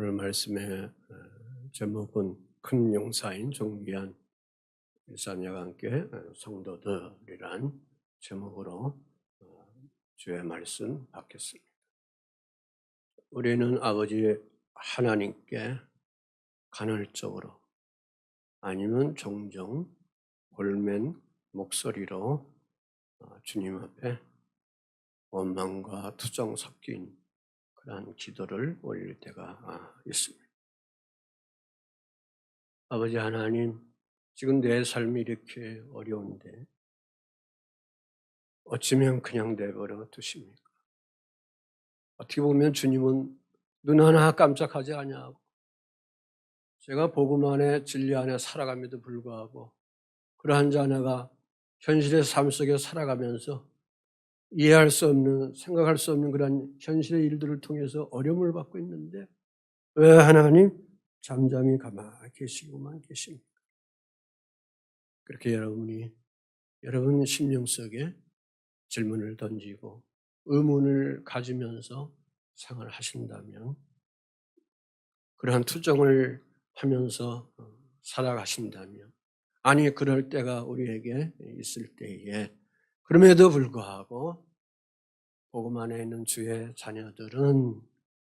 오늘 말씀의 제목은 큰 용사인 존귀한 일사녀와 함께 성도들이란 제목으로 주의 말씀 받겠습니다. 우리는 아버지 하나님께 간헐적으로 아니면 종종 볼멘 목소리로 주님 앞에 원망과 투정 섞인 그러한 기도를 올릴 때가 있습니다. 아버지 하나님, 지금 내 삶이 이렇게 어려운데 어찌면 그냥 내버려 두십니까? 어떻게 보면 주님은 눈 하나 깜짝하지 아니하고 제가 복음 안에 진리 안에 살아감에도 불구하고 그러한 자녀가 현실의 삶 속에 살아가면서 이해할 수 없는, 생각할 수 없는 그런 현실의 일들을 통해서 어려움을 받고 있는데 왜 하나님 잠잠히 가만히 계시고만 계십니까? 그렇게 여러분 심령 속에 질문을 던지고 의문을 가지면서 생활하신다면 그러한 투정을 하면서 살아가신다면 아니 그럴 때가 우리에게 있을 때에 그럼에도 불구하고 복음 안에 있는 주의 자녀들은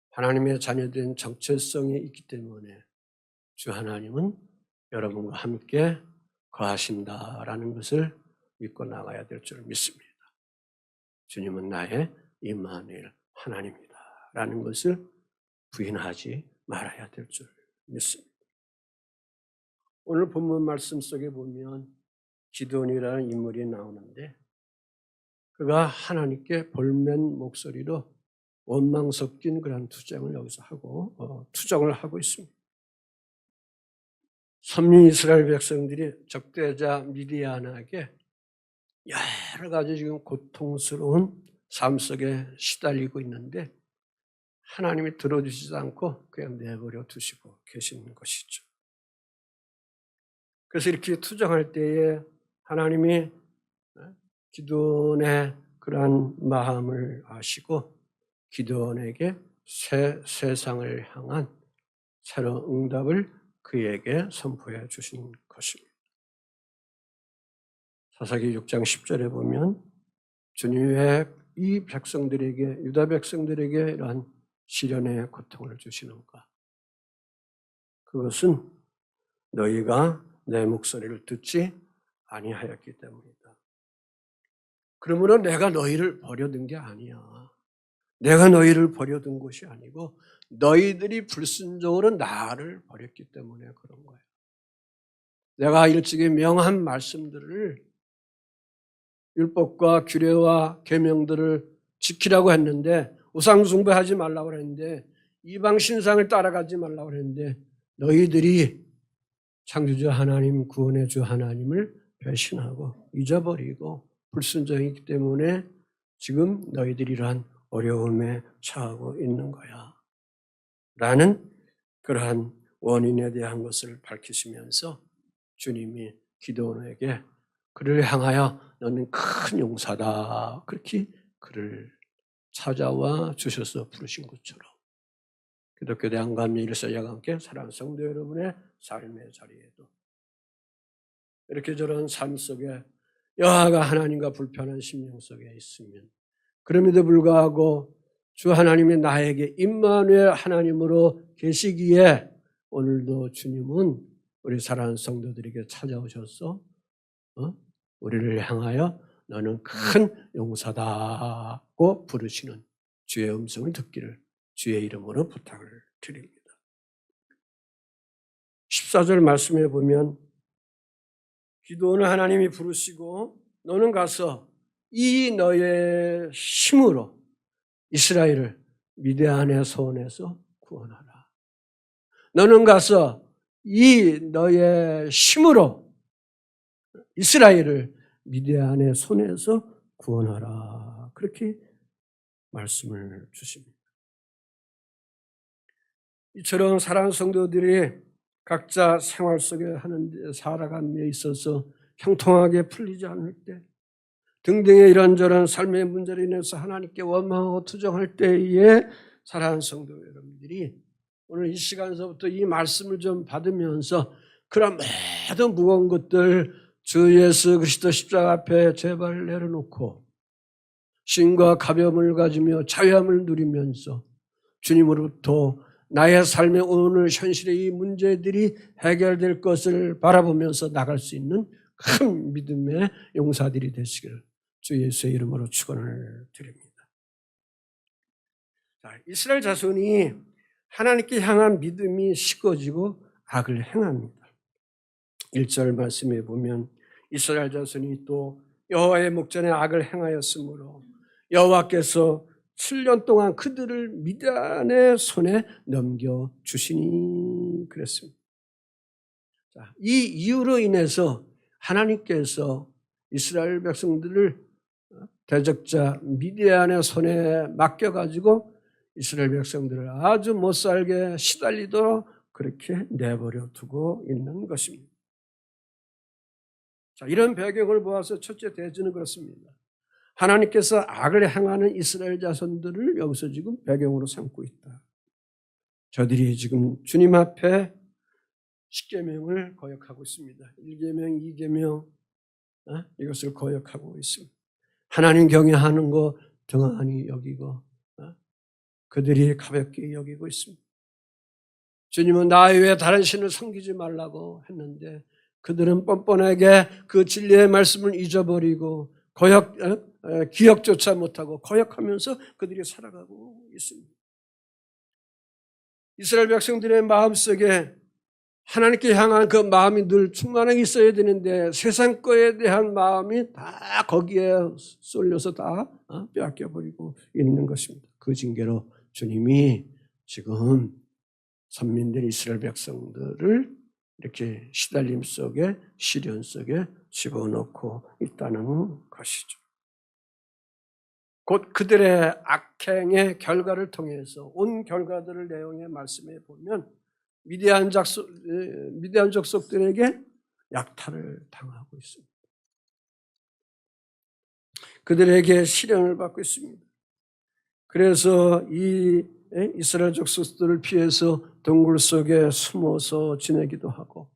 하나님의 자녀된 정체성이 있기 때문에 주 하나님은 여러분과 함께 거하신다라는 것을 믿고 나가야 될 줄 믿습니다. 주님은 나의 임마누엘 하나님이다라는 것을 부인하지 말아야 될 줄 믿습니다. 오늘 본문 말씀 속에 보면 기드온이라는 인물이 나오는데 그가 하나님께 볼멘 목소리로 원망 섞인 그런 투정을 여기서 투정을 하고 있습니다. 선민 이스라엘 백성들이 적대자 미디안에게 여러 가지 지금 고통스러운 삶 속에 시달리고 있는데 하나님이 들어주시지 않고 그냥 내버려 두시고 계시는 것이죠. 그래서 이렇게 투정할 때에 하나님이 기드온의 그러한 마음을 아시고 기드온에게 새 세상을 향한 새로운 응답을 그에게 선포해 주신 것입니다. 사사기 6장 10절에 보면 주님이 왜 이 백성들에게 유다 백성들에게 이러한 시련의 고통을 주시는가? 그것은 너희가 내 목소리를 듣지 아니하였기 때문이다. 그러므로 내가 너희를 버려둔 게 아니야. 내가 너희를 버려둔 것이 아니고 너희들이 불순종으로 나를 버렸기 때문에 그런 거야. 내가 일찍이 명한 말씀들을 율법과 규례와 계명들을 지키라고 했는데 우상 숭배하지 말라고 했는데 이방 신상을 따라가지 말라고 했는데 너희들이 창조주 하나님, 구원의 주 하나님을 배신하고 잊어버리고 불순종이기 때문에 지금 너희들이 이러한 어려움에 처하고 있는 거야. 라는 그러한 원인에 대한 것을 밝히시면서 주님이 기드온에게 그를 향하여 너는 큰 용사다. 그렇게 그를 찾아와 주셔서 부르신 것처럼 기독교 대한감리 일사자와 함께 사랑하는 성도 여러분의 삶의 자리에도 이렇게 저런 삶 속에 여호와가 하나님과 불편한 심령 속에 있으면 그럼에도 불구하고 주 하나님이 나에게 임마누엘 하나님으로 계시기에 오늘도 주님은 우리 사랑하는 성도들에게 찾아오셔서 우리를 향하여 너는 큰 용사다고 부르시는 주의 음성을 듣기를 주의 이름으로 부탁을 드립니다. 14절 말씀에 보면 기드온을 하나님이 부르시고 너는 가서 이 너의 힘으로 이스라엘을 미디안의 손에서 구원하라. 너는 가서 이 너의 힘으로 이스라엘을 미디안의 손에서 구원하라. 그렇게 말씀을 주십니다. 이처럼 사랑하는 성도들이 각자 생활 속에 하는데 살아가는 데 있어서 형통하게 풀리지 않을 때 등등의 이런저런 삶의 문제로 인해서 하나님께 원망하고 투정할 때에 사랑하는 성도 여러분들이 오늘 이 시간서부터 이 말씀을 좀 받으면서 그런 모든 무거운 것들 주 예수 그리스도 십자가 앞에 제발 내려놓고 쉼과 가벼움을 가지며 자유함을 누리면서 주님으로부터 나의 삶의 오늘 현실의 이 문제들이 해결될 것을 바라보면서 나갈 수 있는 큰 믿음의 용사들이 되시기를 주 예수의 이름으로 축원을 드립니다. 자, 이스라엘 자손이 하나님께 향한 믿음이 식어지고 악을 행합니다. 1절 말씀에 보면 이스라엘 자손이 또 여호와의 목전에 악을 행하였으므로 여호와께서 7년 동안 그들을 미디안의 손에 넘겨주시니 그랬습니다. 자, 이 이유로 인해서 하나님께서 이스라엘 백성들을 대적자 미디안의 손에 맡겨가지고 이스라엘 백성들을 아주 못살게 시달리도록 그렇게 내버려 두고 있는 것입니다. 자, 이런 배경을 보아서 첫째 대지는 그렇습니다. 하나님께서 악을 행하는 이스라엘 자손들을 여기서 지금 배경으로 삼고 있다. 저들이 지금 주님 앞에 십계명을 거역하고 있습니다. 1계명, 2계명 이것을 거역하고 있습니다. 하나님 경외하는 거 등한히 여기고 그들이 가볍게 여기고 있습니다. 주님은 나 외에 다른 신을 섬기지 말라고 했는데 그들은 뻔뻔하게 그 진리의 말씀을 잊어버리고 기억조차 못하고 거역하면서 그들이 살아가고 있습니다. 이스라엘 백성들의 마음속에 하나님께 향한 그 마음이 늘 충만하게 있어야 되는데 세상 거에 대한 마음이 다 거기에 쏠려서 다 빼앗겨버리고 있는 것입니다. 그 징계로 주님이 지금 선민들 이스라엘 백성들을 이렇게 시달림 속에 시련 속에 집어넣고 있다는 것이죠. 곧 그들의 악행의 결과를 통해서 온 결과들을 내용의 말씀에 보면 미디안 족속들에게 약탈을 당하고 있습니다. 그들에게 시련을 받고 있습니다. 그래서 이 이스라엘 족속들을 피해서 동굴 속에 숨어서 지내기도 하고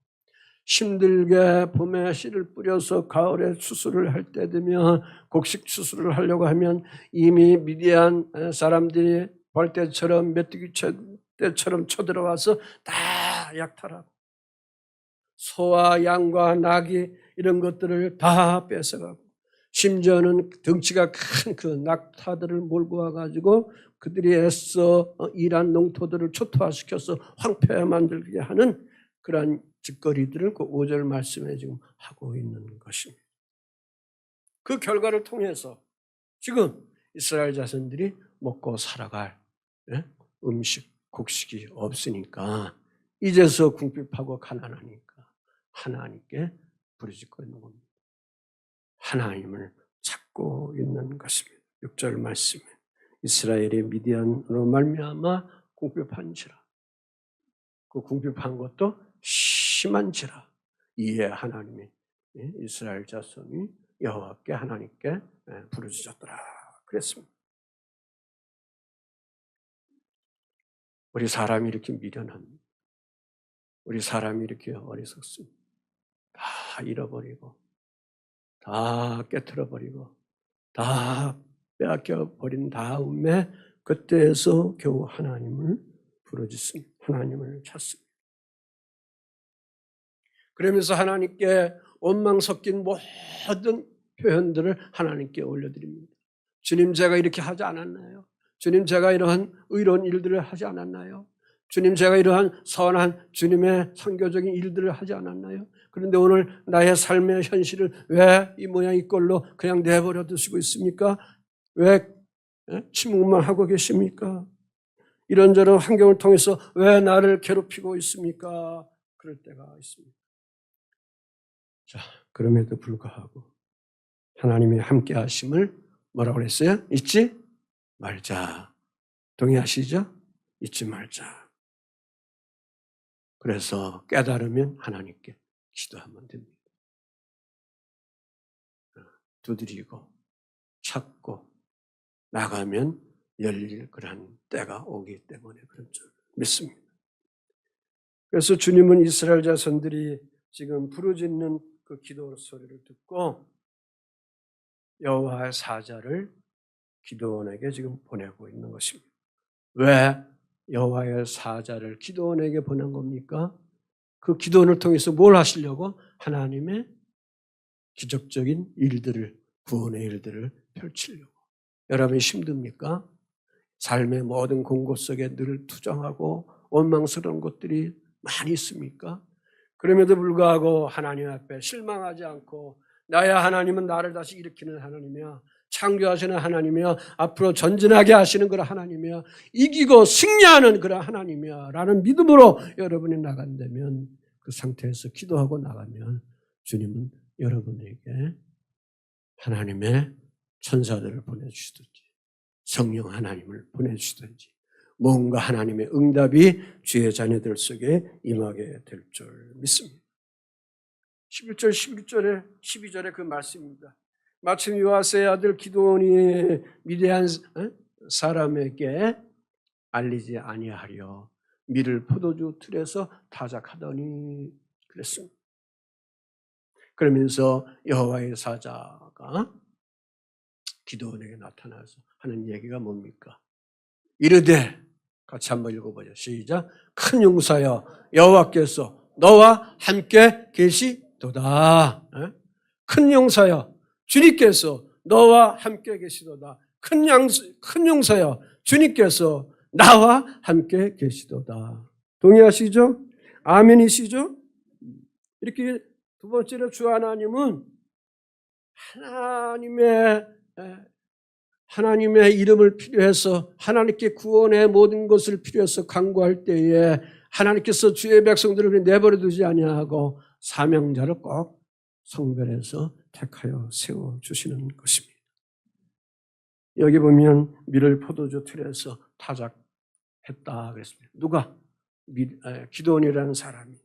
힘들게 봄에 씨를 뿌려서 가을에 추수를 할 때 되면 곡식 추수를 하려고 하면 이미 미디안 사람들이 벌떼처럼 메뚜기 때처럼 쳐들어와서 다 약탈하고 소와 양과 나귀 이런 것들을 다 뺏어가고 심지어는 덩치가 큰 그 낙타들을 몰고 와가지고 그들이 애써 일한 농토들을 초토화시켜서 황폐 만들게 하는 그러한 짓거리들을 그 5절 말씀에 지금 하고 있는 것입니다. 그 결과를 통해서 지금 이스라엘 자손들이 먹고 살아갈 음식, 곡식이 없으니까 이제서 궁핍하고 가난하니까 하나님께 부르짖고 있는 겁니다. 하나님을 찾고 있는 것입니다. 6절 말씀에 이스라엘의 미디안으로 말미암아 궁핍한지라 그 궁핍한 것도 심한지라 이에 하나님이 이스라엘 자손이 여호와께 하나님께 부르짖었더라 그랬습니다. 우리 사람이 이렇게 미련합니다. 우리 사람이 이렇게 어리석습니다. 다 잃어버리고 다 깨트려버리고 다 빼앗겨버린 다음에 그때에서 겨우 하나님을 부르짖습니다. 하나님을 찾습니다. 그러면서 하나님께 원망 섞인 모든 표현들을 하나님께 올려드립니다. 주님 제가 이렇게 하지 않았나요? 주님 제가 이러한 의로운 일들을 하지 않았나요? 주님 제가 이러한 선한 주님의 선교적인 일들을 하지 않았나요? 그런데 오늘 나의 삶의 현실을 왜 이 모양 이 꼴로 그냥 내버려 두시고 있습니까? 왜 침묵만 하고 계십니까? 이런저런 환경을 통해서 왜 나를 괴롭히고 있습니까? 그럴 때가 있습니다. 자, 그럼에도 불구하고 하나님의 함께 하심을 뭐라고 그랬어요? 잊지 말자. 동의하시죠? 잊지 말자. 그래서 깨달으면 하나님께 기도하면 됩니다. 두드리고 찾고 나가면 열릴 그런 때가 오기 때문에 그런 줄 믿습니다. 그래서 주님은 이스라엘 자손들이 지금 부르짖는 그 기도 소리를 듣고 여호와의 사자를 기드온에게 지금 보내고 있는 것입니다. 왜 여호와의 사자를 기드온에게 보낸 겁니까? 그 기드온을 통해서 뭘 하시려고? 하나님의 기적적인 일들을, 구원의 일들을 펼치려고. 여러분이 힘듭니까? 삶의 모든 공고 속에 늘 투정하고 원망스러운 것들이 많이 있습니까? 그럼에도 불구하고 하나님 앞에 실망하지 않고 나야 하나님은 나를 다시 일으키는 하나님이야. 창조하시는 하나님이야. 앞으로 전진하게 하시는 그런 하나님이야. 이기고 승리하는 그런 하나님이야. 라는 믿음으로 여러분이 나간다면, 그 상태에서 기도하고 나가면 주님은 여러분에게 하나님의 천사들을 보내주시든지 성령 하나님을 보내주시든지 뭔가 하나님의 응답이 주의 자녀들 속에 임하게 될 줄 믿습니다. 11절, 12절에 그 말씀입니다. 마침 요아스의 아들 기드온이 미디안 사람에게 알리지 아니하려 밀을 포도주 틀에서 타작하더니 그랬습니다. 그러면서 여호와의 사자가 기드온에게 나타나서 하는 얘기가 뭡니까? 이르되, 같이 한번 읽어보죠. 시작. 큰 용사여 여호와께서 너와 함께 계시도다. 큰 용사여 주님께서 너와 함께 계시도다. 큰 용사여 주님께서 나와 함께 계시도다. 동의하시죠? 아멘이시죠? 이렇게 두 번째로 주 하나님은 하나님의 이름을 필요해서 하나님께 구원의 모든 것을 필요해서 간구할 때에 하나님께서 주의 백성들을 내버려 두지 아니하고 사명자를 꼭 성별해서 택하여 세워주시는 것입니다. 여기 보면 밀을 포도주 틀에서 타작했다 그랬습니다. 누가? 기드온이라는 사람이.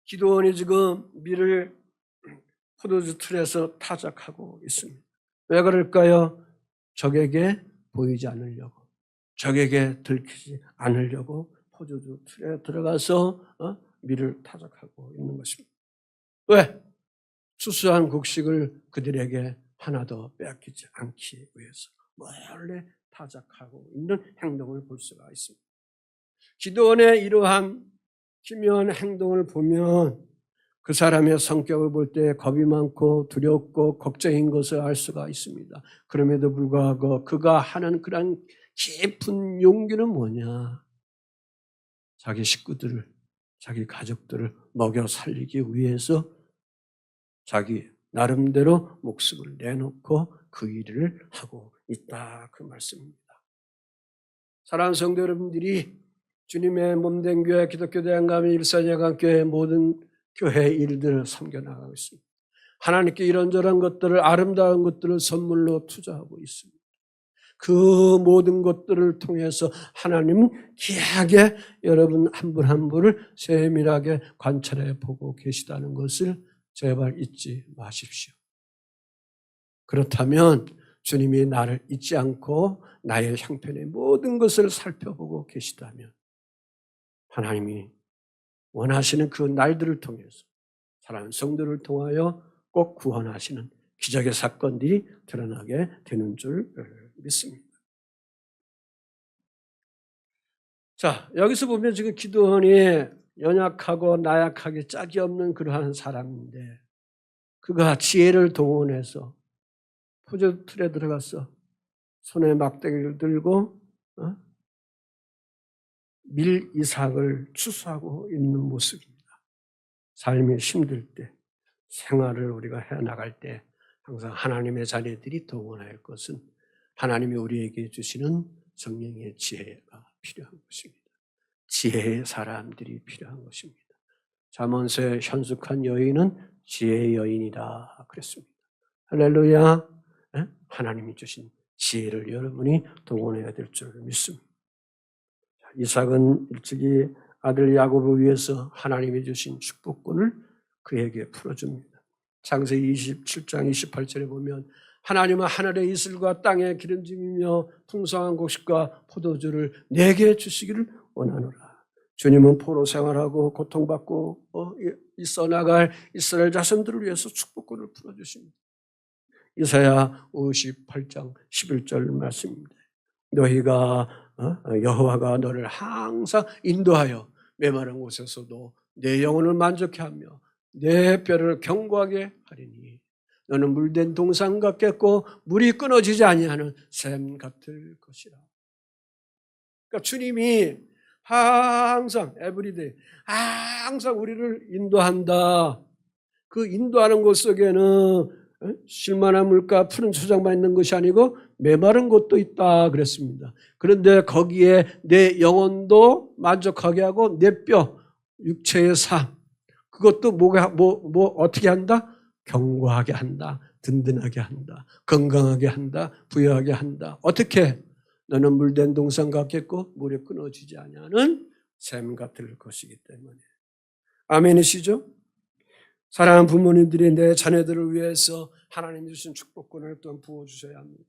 기드온이 지금 밀을 포도주 틀에서 타작하고 있습니다. 왜 그럴까요? 적에게 보이지 않으려고, 적에게 들키지 않으려고 포도주 틀에 들어가서 밀을 타작하고 있는 것입니다. 왜? 수수한 곡식을 그들에게 하나도 빼앗기지 않기 위해서 몰래 타작하고 있는 행동을 볼 수가 있습니다. 기드온의 이러한 기묘한 행동을 보면 그 사람의 성격을 볼 때 겁이 많고 두렵고 걱정인 것을 알 수가 있습니다. 그럼에도 불구하고 그가 하는 그런 깊은 용기는 뭐냐? 자기 식구들을, 자기 가족들을 먹여 살리기 위해서 자기 나름대로 목숨을 내놓고 그 일을 하고 있다, 그 말씀입니다. 사랑하는 성도 여러분들이 주님의 몸된 교회 기독교 대한감리 일사예강교회 모든 교회 일들을 섬겨나가고 있습니다. 하나님께 이런저런 것들을, 아름다운 것들을 선물로 투자하고 있습니다. 그 모든 것들을 통해서 하나님은 귀하게 여러분 한 분 한 분을 세밀하게 관찰해 보고 계시다는 것을 제발 잊지 마십시오. 그렇다면 주님이 나를 잊지 않고 나의 형편의 모든 것을 살펴보고 계시다면 하나님이 원하시는 그 날들을 통해서 사랑하는 성도를 통하여 꼭 구원하시는 기적의 사건들이 드러나게 되는 줄 믿습니다. 자, 여기서 보면 지금 기드온이 연약하고 나약하게 짝이 없는 그러한 사람인데 그가 지혜를 동원해서 포도주 틀에 들어가서 손에 막대기를 들고 밀 이삭을 추수하고 있는 모습입니다. 삶이 힘들 때, 생활을 우리가 해나갈 때 항상 하나님의 자녀들이 동원할 것은 하나님이 우리에게 주시는 성령의 지혜가 필요한 것입니다. 지혜의 사람들이 필요한 것입니다. 잠언서의 현숙한 여인은 지혜의 여인이다 그랬습니다. 할렐루야. 하나님이 주신 지혜를 여러분이 동원해야 될 줄 믿습니다. 이삭은 일찍이 아들 야곱을 위해서 하나님이 주신 축복권을 그에게 풀어줍니다. 창세기 27장 28절에 보면 하나님은 하늘의 이슬과 땅의 기름짐이며 풍성한 곡식과 포도주를 내게 주시기를 원하노라. 주님은 포로 생활하고 고통받고 있어 나갈 이스라엘 자손들을 위해서 축복권을 풀어주십니다. 이사야 58장 11절 말씀입니다. 너희가 여호와가 너를 항상 인도하여 메마른 곳에서도 내 영혼을 만족해 하며 내 뼈를 견고하게 하리니 너는 물된 동산 같겠고 물이 끊어지지 아니하는 샘 같을 것이라. 그러니까 주님이 항상 에브리데이 항상 우리를 인도한다. 그 인도하는 곳 속에는 쉴만한 물가 푸른 초장만 있는 것이 아니고 메마른 곳도 있다 그랬습니다. 그런데 거기에 내 영혼도 만족하게 하고 내 뼈, 육체의 삶 그것도 어떻게 한다? 견고하게 한다. 든든하게 한다. 건강하게 한다. 부유하게 한다. 어떻게? 너는 물된 동산 같겠고 물이 끊어지지 아니하는 샘 같을 것이기 때문에. 아멘이시죠? 사랑하는 부모님들이 내 자녀들을 위해서 하나님 주신 축복권을 또 부어주셔야 합니다.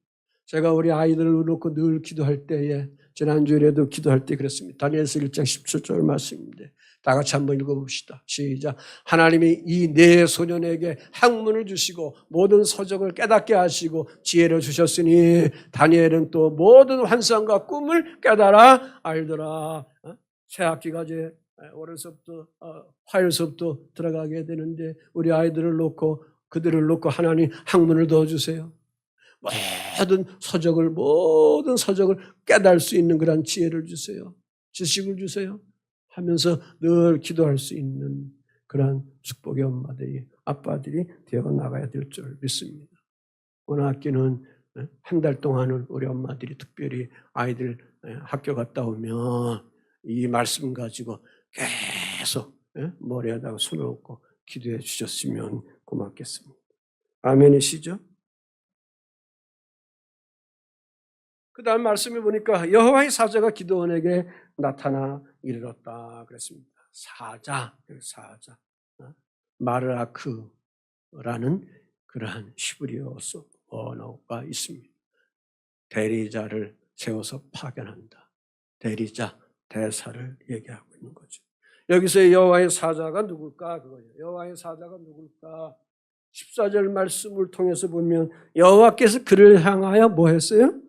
제가 우리 아이들을 놓고 늘 기도할 때에 지난주에도 기도할 때 그랬습니다. 다니엘서 1장 17절 말씀인데 다 같이 한번 읽어봅시다. 시작. 하나님이 이 네 소년에게 학문을 주시고 모든 서적을 깨닫게 하시고 지혜를 주셨으니 다니엘은 또 모든 환상과 꿈을 깨달아 알더라. 새 학기가 이제 월요일서부터 화요일서부터 들어가게 되는데 우리 아이들을 놓고 그들을 놓고 하나님 학문을 넣어주세요. 모든 서적을 깨달을 수 있는 그런 지혜를 주세요. 지식을 주세요. 하면서 늘 기도할 수 있는 그런 축복의 엄마들이 아빠들이 되어 나가야 될 줄 믿습니다. 오늘 학기는 한 달 동안은 우리 엄마들이 특별히 아이들 학교 갔다 오면 이 말씀 가지고 계속 머리에다가 손을 얹고 기도해 주셨으면 고맙겠습니다. 아멘이시죠? 그 다음 말씀에 보니까 여호와의 사자가 기드온에게 나타나 이르렀다 그랬습니다. 사자. 마르아크라는 그러한 히브리어 언어가 있습니다. 대리자를 세워서 파견한다. 대리자, 대사를 얘기하고 있는 거죠. 여기서 여호와의 사자가 누굴까? 그거예요. 여호와의 사자가 누굴까? 14절 말씀을 통해서 보면 여호와께서 그를 향하여 뭐 했어요?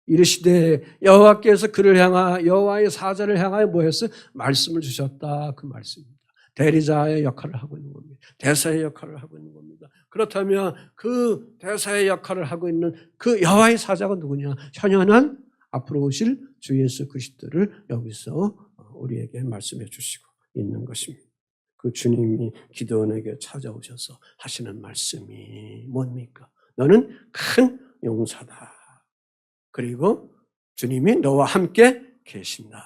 이르시되 여호와께서 그를 향하여 여호와의 사자를 향하여 뭐 했어요? 말씀을 주셨다. 그 말씀입니다. 대리자의 역할을 하고 있는 겁니다. 대사의 역할을 하고 있는 겁니다. 그렇다면 그 대사의 역할을 하고 있는 그 여호와의 사자가 누구냐? 현현한 앞으로 오실 주 예수 그리스도를 여기서 우리에게 말씀해 주시고 있는 것입니다. 그 주님이 기드온에게 찾아오셔서 하시는 말씀이 뭡니까? 너는 큰 용사다. 그리고 주님이 너와 함께 계신다.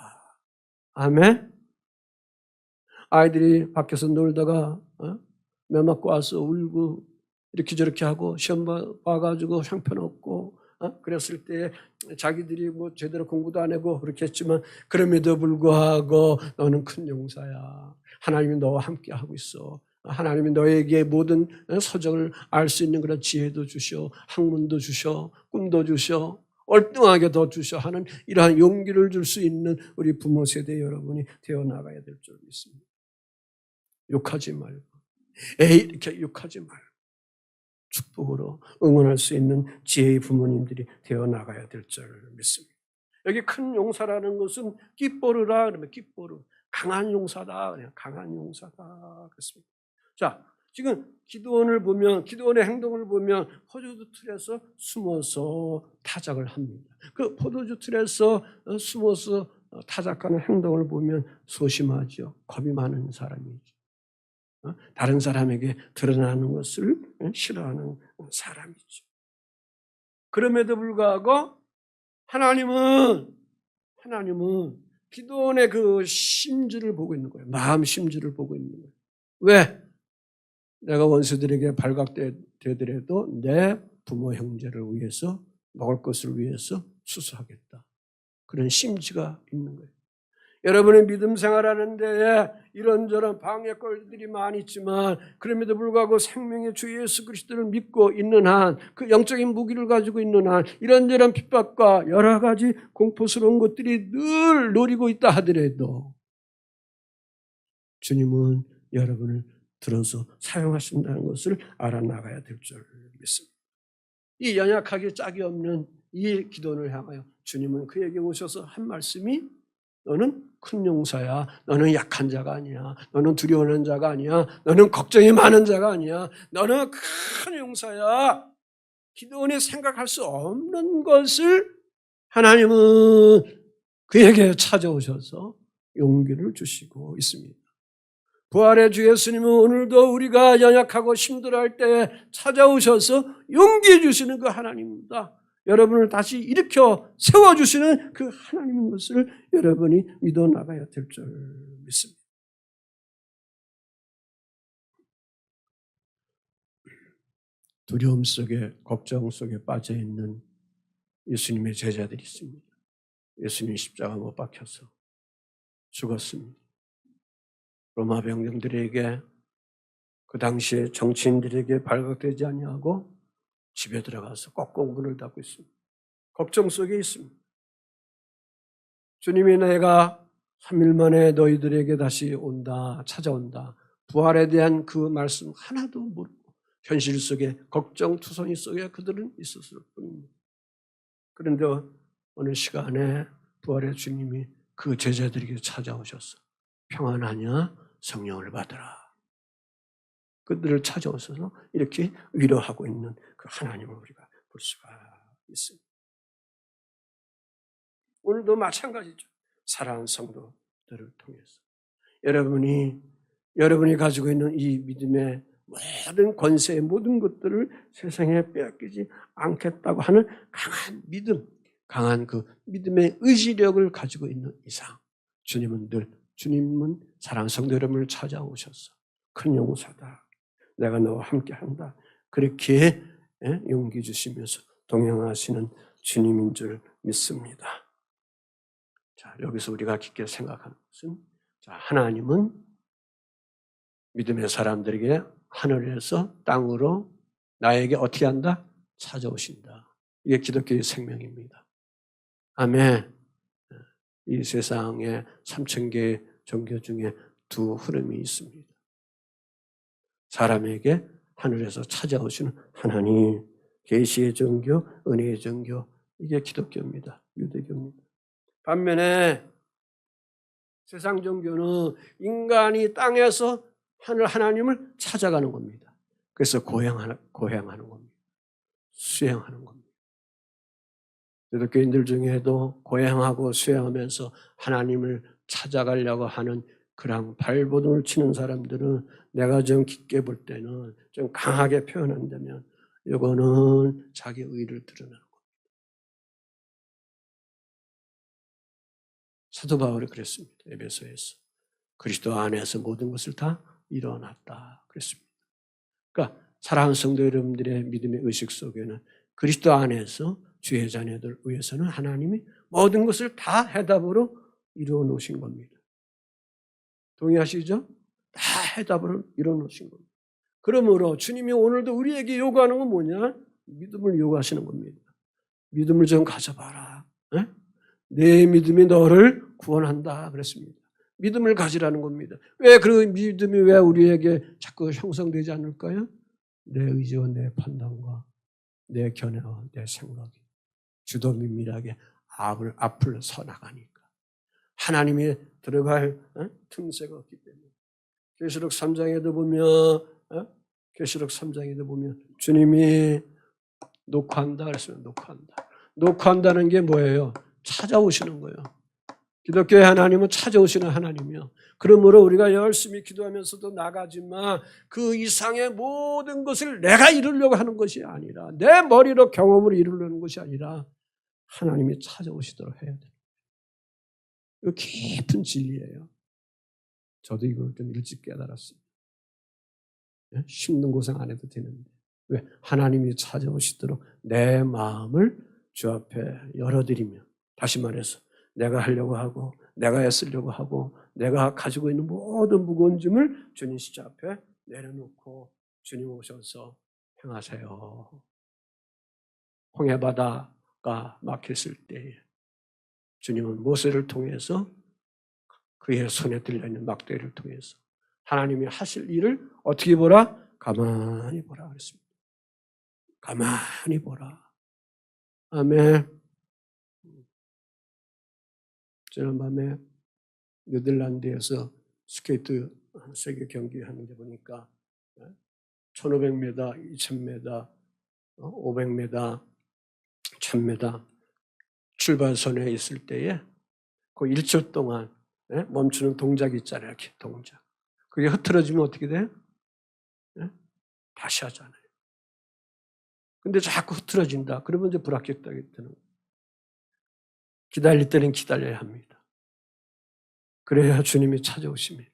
아멘. 아이들이 밖에서 놀다가 매 맞고 와서 울고 이렇게 저렇게 하고 시험 봐가지고 형편없고 그랬을 때 자기들이 뭐 제대로 공부도 안 하고 그렇게 했지만 그럼에도 불구하고 너는 큰 용사야. 하나님이 너와 함께 하고 있어. 하나님이 너에게 모든 서적을 알 수 있는 그런 지혜도 주셔. 학문도 주셔. 꿈도 주셔. 얼등하게 더 주셔 하는 이러한 용기를 줄 수 있는 우리 부모 세대 여러분이 되어나가야 될 줄 믿습니다. 욕하지 말고 이렇게 욕하지 말고 축복으로 응원할 수 있는 지혜의 부모님들이 되어나가야 될 줄 믿습니다. 여기 큰 용사라는 것은 깃보르라 그러면 깃보르 강한 용사다. 그냥 강한 용사다. 그렇습니다. 자, 지금 기드온을 보면 기드온의 행동을 보면 포도주 틀에서 숨어서 타작을 합니다. 그 포도주 틀에서 숨어서 타작하는 행동을 보면 소심하죠. 겁이 많은 사람이죠. 다른 사람에게 드러나는 것을 싫어하는 사람이죠. 그럼에도 불구하고 하나님은 기드온의 그 심지를 보고 있는 거예요. 마음 심지를 보고 있는 거예요. 왜? 내가 원수들에게 발각되더라도 내 부모 형제를 위해서 먹을 것을 위해서 수수하겠다. 그런 심지가 있는 거예요. 여러분의 믿음 생활하는 데에 이런저런 방해거리들이 많이 있지만 그럼에도 불구하고 생명의 주 예수 그리스도를 믿고 있는 한 그 영적인 무기를 가지고 있는 한 이런저런 핍박과 여러 가지 공포스러운 것들이 늘 노리고 있다 하더라도 주님은 여러분을 들어서 사용하신다는 것을 알아나가야 될 줄 믿습니다. 이 연약하기 짝이 없는 이 기도를 향하여 주님은 그에게 오셔서 한 말씀이 너는 큰 용사야. 너는 약한 자가 아니야. 너는 두려워하는 자가 아니야. 너는 걱정이 많은 자가 아니야. 너는 큰 용사야. 기도원이 생각할 수 없는 것을 하나님은 그에게 찾아오셔서 용기를 주시고 있습니다. 부활의 주 예수님은 오늘도 우리가 연약하고 힘들어할 때 찾아오셔서 용기 주시는 그 하나님입니다. 여러분을 다시 일으켜 세워주시는 그 하나님인 것을 여러분이 믿어 나가야 될 줄 믿습니다. 두려움 속에, 걱정 속에 빠져있는 예수님의 제자들이 있습니다. 예수님이 십자가 못 박혀서 죽었습니다. 로마 병정들에게, 그 당시에 정치인들에게 발각되지 아니하고 집에 들어가서 꼭꼭 문을 닫고 있습니다. 걱정 속에 있습니다. 주님이 내가 3일 만에 너희들에게 다시 온다, 찾아온다. 부활에 대한 그 말씀 하나도 모르고 현실 속에 걱정투성이 속에 그들은 있었을 뿐입니다. 그런데 어느 시간에 부활의 주님이 그 제자들에게 찾아오셔서 평안하냐? 성령을 받으라. 그들을 찾아오셔서 이렇게 위로하고 있는 그 하나님을 우리가 볼 수가 있습니다. 오늘도 마찬가지죠. 사랑하는 성도들을 통해서 여러분이 가지고 있는 이 믿음의 모든 권세의 모든 것들을 세상에 빼앗기지 않겠다고 하는 강한 믿음, 강한 그 믿음의 의지력을 가지고 있는 이상 주님은 사랑하는 성도 여러분을 찾아오셔서 큰 용사다. 내가 너와 함께한다. 그렇게 용기 주시면서 동행하시는 주님인 줄 믿습니다. 자, 여기서 우리가 깊게 생각하는 것은 하나님은 믿음의 사람들에게 하늘에서 땅으로 나에게 어떻게 한다? 찾아오신다. 이게 기독교의 생명입니다. 아멘. 이 세상에 3,000개의 종교 중에 두 흐름이 있습니다. 사람에게 하늘에서 찾아오시는 하나님, 계시의 종교, 은혜의 종교, 이게 기독교입니다. 유대교입니다. 반면에 세상 종교는 인간이 땅에서 하나님을 찾아가는 겁니다. 그래서 고행하는 겁니다. 수행하는 겁니다. 기독교인들 중에도 고행하고 수행하면서 하나님을 찾아가려고 하는 그런 발버둥을 치는 사람들은 내가 좀 깊게 볼 때는 좀 강하게 표현한다면 이거는 자기 의를 드러내는 겁니다. 사도 바울이 그랬습니다. 에베소에서. 그리스도 안에서 모든 것을 다 이뤄놨다 그랬습니다. 그러니까 사랑하는 성도 여러분들의 믿음의 의식 속에는 그리스도 안에서 주의 자녀들 위해서는 하나님이 모든 것을 다 해답으로 이루어 놓으신 겁니다. 동의하시죠? 다 해답으로 이루어 놓으신 겁니다. 그러므로 주님이 오늘도 우리에게 요구하는 건 뭐냐? 믿음을 요구하시는 겁니다. 믿음을 좀 가져봐라. 네? 내 믿음이 너를 구원한다 그랬습니다. 믿음을 가지라는 겁니다. 왜 그 믿음이 왜 우리에게 자꾸 형성되지 않을까요? 내 의지와 내 판단과 내 견해와 내 생각이 주도 면밀하게 앞을 서나가니까 하나님이 들어갈 틈새가 없기 때문에 계시록 3장에도 보면 주님이 녹화한다 그랬어요. 녹화한다는 게 뭐예요? 찾아오시는 거예요. 기독교의 하나님은 찾아오시는 하나님이요. 그러므로 우리가 열심히 기도하면서도 나가지만 그 이상의 모든 것을 내가 이루려고 하는 것이 아니라 내 머리로 경험으로 이루려는 것이 아니라 하나님이 찾아오시도록 해야 돼요. 이거 깊은 진리예요. 저도 이걸 좀 일찍 깨달았습니다. 힘든 고생 안 해도 되는데 왜? 하나님이 찾아오시도록 내 마음을 주 앞에 열어드리면 다시 말해서 내가 하려고 하고 내가 애쓰려고 하고 내가 가지고 있는 모든 무거운 짐을 주님 십자 앞에 내려놓고 주님 오셔서 행하세요. 홍해바다가 막혔을 때에 주님은 모세를 통해서 그의 손에 들려있는 막대기를 통해서 하나님이 하실 일을 어떻게 보라? 가만히 보라 그랬습니다. 가만히 보라. 아멘. 지난밤에 네덜란드에서 스케이트 세계 경기 하는 데 보니까 1500m, 2000m, 500m, 1000m 출발선에 있을 때에 그 1초 동안 멈추는 동작이 있잖아요. 이렇게 동작. 그게 흐트러지면 어떻게 돼요? 다시 하잖아요. 근데 자꾸 흐트러진다. 그러면 이제 불합격하게 되는 거예요. 기다릴 때는 기다려야 합니다. 그래야 주님이 찾아오십니다.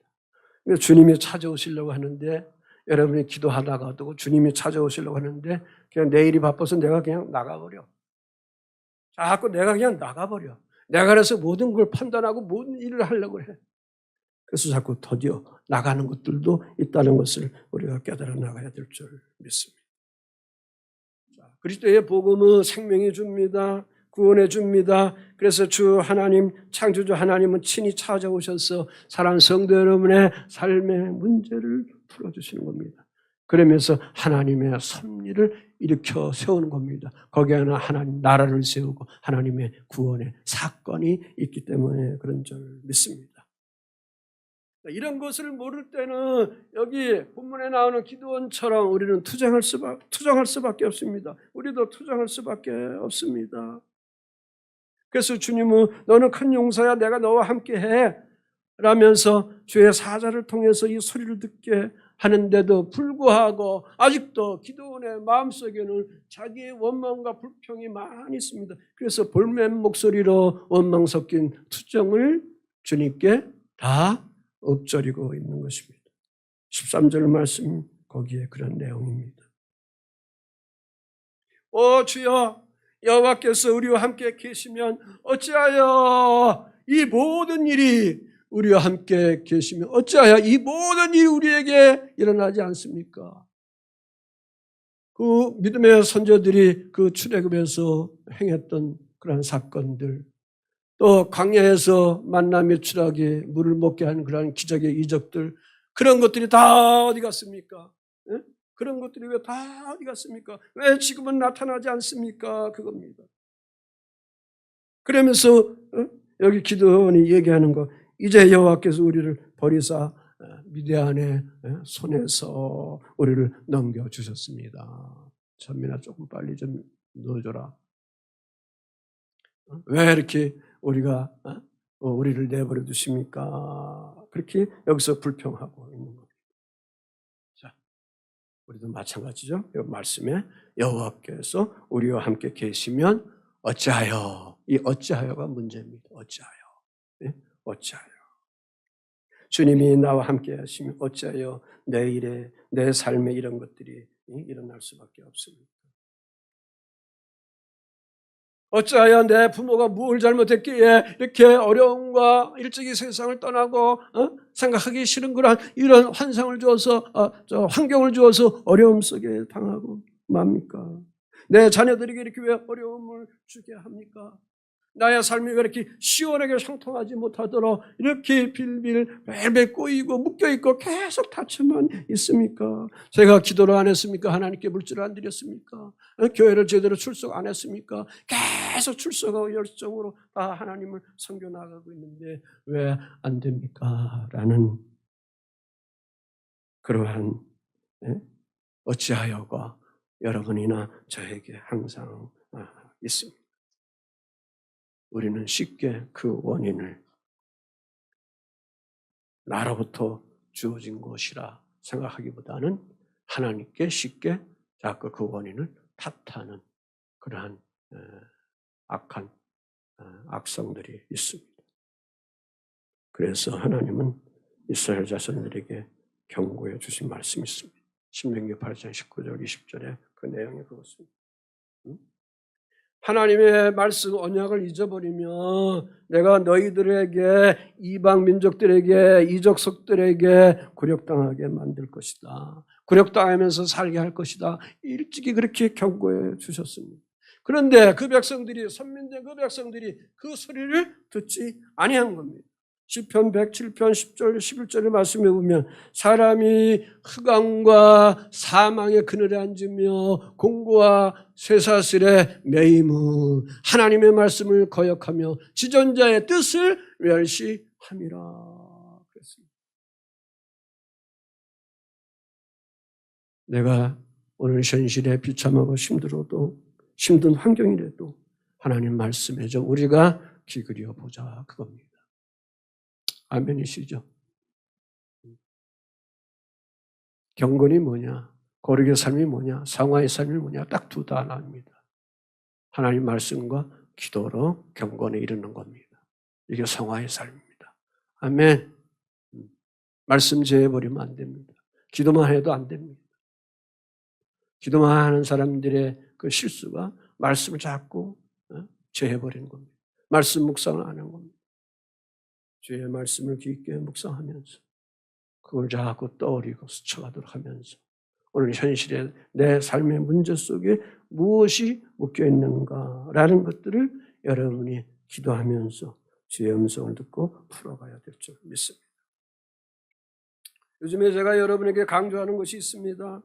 그러니까 주님이 찾아오시려고 하는데 여러분이 기도하다가도 주님이 찾아오시려고 하는데 그냥 내일이 바빠서 내가 그냥 나가버려. 자꾸 내가 그냥 나가버려. 내가 그래서 모든 걸 판단하고 모든 일을 하려고 해. 그래서 자꾸 더디어 나가는 것들도 있다는 것을 우리가 깨달아 나가야 될 줄 믿습니다. 그리스도의 복음은 생명이 줍니다. 구원해 줍니다. 그래서 주 하나님, 창조주 하나님은 친히 찾아오셔서 사랑하는 성도 여러분의 삶의 문제를 풀어주시는 겁니다. 그러면서 하나님의 섭리를 일으켜 세우는 겁니다. 거기에는 하나님 나라를 세우고 하나님의 구원의 사건이 있기 때문에 그런 줄 믿습니다. 이런 것을 모를 때는 여기 본문에 나오는 기드온처럼 우리는 투정할 수밖에 없습니다. 우리도 투정할 수밖에 없습니다. 그래서 주님은 너는 큰 용사야, 내가 너와 함께해 라면서 주의 사자를 통해서 이 소리를 듣게 하는데도 불구하고 아직도 기드온의 마음속에는 자기의 원망과 불평이 많이 있습니다. 그래서 볼멘 목소리로 원망 섞인 투정을 주님께 다 엎드리고 있는 것입니다. 13절 말씀 거기에 그런 내용입니다. 오 주여, 여호와께서 우리와 함께 계시면 어찌하여 이 모든 일이 우리와 함께 계시면 어찌하여 이 모든 일이 우리에게 일어나지 않습니까? 그 믿음의 선조들이 그 출애굽에서 행했던 그런 사건들, 또 광야에서 만나 메추라기 물을 먹게 하는 그런 기적의 이적들, 그런 것들이 다 어디 갔습니까? 예? 그런 것들이 왜 다 어디 갔습니까? 왜 지금은 나타나지 않습니까? 그겁니다. 그러면서 여기 기드온이 얘기하는 거, 이제 여호와께서 우리를 버리사 미디안의 손에서 우리를 넘겨주셨습니다. 천민아 조금 빨리 좀 넣어줘라. 왜 이렇게 우리가 우리를 내버려 두십니까? 그렇게 여기서 불평하고 있는 겁니다. 자, 우리도 마찬가지죠. 이 말씀에 여호와께서 우리와 함께 계시면 어찌하여, 이 어찌하여가 문제입니다. 어찌하여, 네? 어찌하여 주님이 나와 함께 하시면 어찌하여 내 일에, 내 삶에 이런 것들이 일어날 수밖에 없습니다. 어찌하여 내 부모가 뭘 잘못했기에 이렇게 어려움과 일찍이 세상을 떠나고 생각하기 싫은 그런 이런 환상을 주어서 환경을 주어서 어려움 속에 당하고 맙니까? 내 자녀들에게 이렇게 왜 어려움을 주게 합니까? 나의 삶이 왜 이렇게 시원하게 상통하지 못하도록 이렇게 빌빌 벨벨 꼬이고 묶여있고 계속 닫혀만 있습니까? 제가 기도를 안 했습니까? 하나님께 물질을 안 드렸습니까? 교회를 제대로 출석 안 했습니까? 계속 출석하고 열정으로 다 하나님을 섬겨 나가고 있는데 왜 안 됩니까? 라는 그러한 어찌하여가 여러분이나 저에게 항상 있습니다. 우리는 쉽게 그 원인을 나로부터 주어진 것이라 생각하기보다는 하나님께 쉽게 자꾸 그 원인을 탓하는 그러한 악한 악성들이 있습니다. 그래서 하나님은 이스라엘 자손들에게 경고해 주신 말씀이 있습니다. 신명기 8장 19절 20절에 그 내용이 그렇습니다. 하나님의 말씀 언약을 잊어버리면 내가 너희들에게 이방 민족들에게 이적속들에게 굴욕당하게 만들 것이다. 굴욕당하면서 살게 할 것이다. 일찍이 그렇게 경고해 주셨습니다. 그런데 그 백성들이 선민된 그 백성들이 그 소리를 듣지 아니한 겁니다. 시편 107편 10절 11절의 말씀에 보면 사람이 흑암과 사망의 그늘에 앉으며 공고와 쇠사슬에 매임은 하나님의 말씀을 거역하며 지존자의 뜻을 멸시함이라 그랬습니다. 내가 오늘 현실에 비참하고 힘든 환경이라도 하나님 말씀에 좀 우리가 귀 기울여 보자 그겁니다. 아멘이시죠? 경건이 뭐냐? 거룩의 삶이 뭐냐? 상화의 삶이 뭐냐? 딱 두 단어입니다. 하나님 말씀과 기도로 경건에 이르는 겁니다. 이게 상화의 삶입니다. 아멘. 말씀 제해버리면 안 됩니다. 기도만 해도 안 됩니다. 기도만 하는 사람들의 그 실수가 말씀을 자꾸 제해버리는 겁니다. 말씀 묵상을 안 하는 겁니다. 주의 말씀을 깊게 묵상하면서 그걸 자꾸 떠올리고 스쳐가도록 하면서 오늘 현실의 내 삶의 문제 속에 무엇이 묶여있는가라는 것들을 여러분이 기도하면서 주의 음성을 듣고 풀어가야 될 줄 믿습니다. 요즘에 제가 여러분에게 강조하는 것이 있습니다.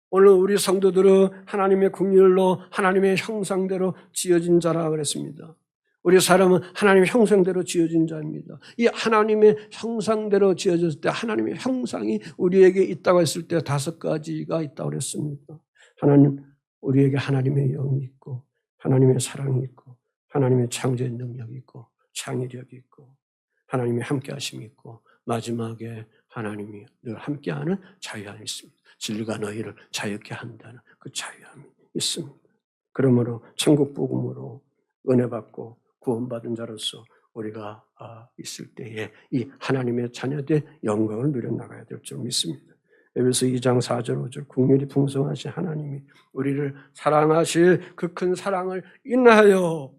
오늘 우리 성도들은 하나님의 긍휼로 하나님의 형상대로 지어진 자라 그랬습니다. 우리 사람은 하나님의 형상대로 지어진 자입니다. 이 하나님의 형상대로 지어졌을 때 하나님의 형상이 우리에게 있다고 했을 때 5가지가 있다고 그랬습니다. 하나님, 우리에게 하나님의 영이 있고 하나님의 사랑이 있고 하나님의 창조의 능력이 있고 창의력이 있고 하나님의 함께하심이 있고 마지막에 하나님이 늘 함께하는 자유함이 있습니다. 진리가 너희를 자유케 한다는 그 자유함이 있습니다. 그러므로 천국 복음으로 은혜 받고 구원받은 자로서 우리가 있을 때에 이 하나님의 자녀된 영광을 누려나가야 될 줄 믿습니다. 에베소 2장 4절 5절 긍휼이 풍성하신 하나님이 우리를 사랑하실 그 큰 사랑을 인하여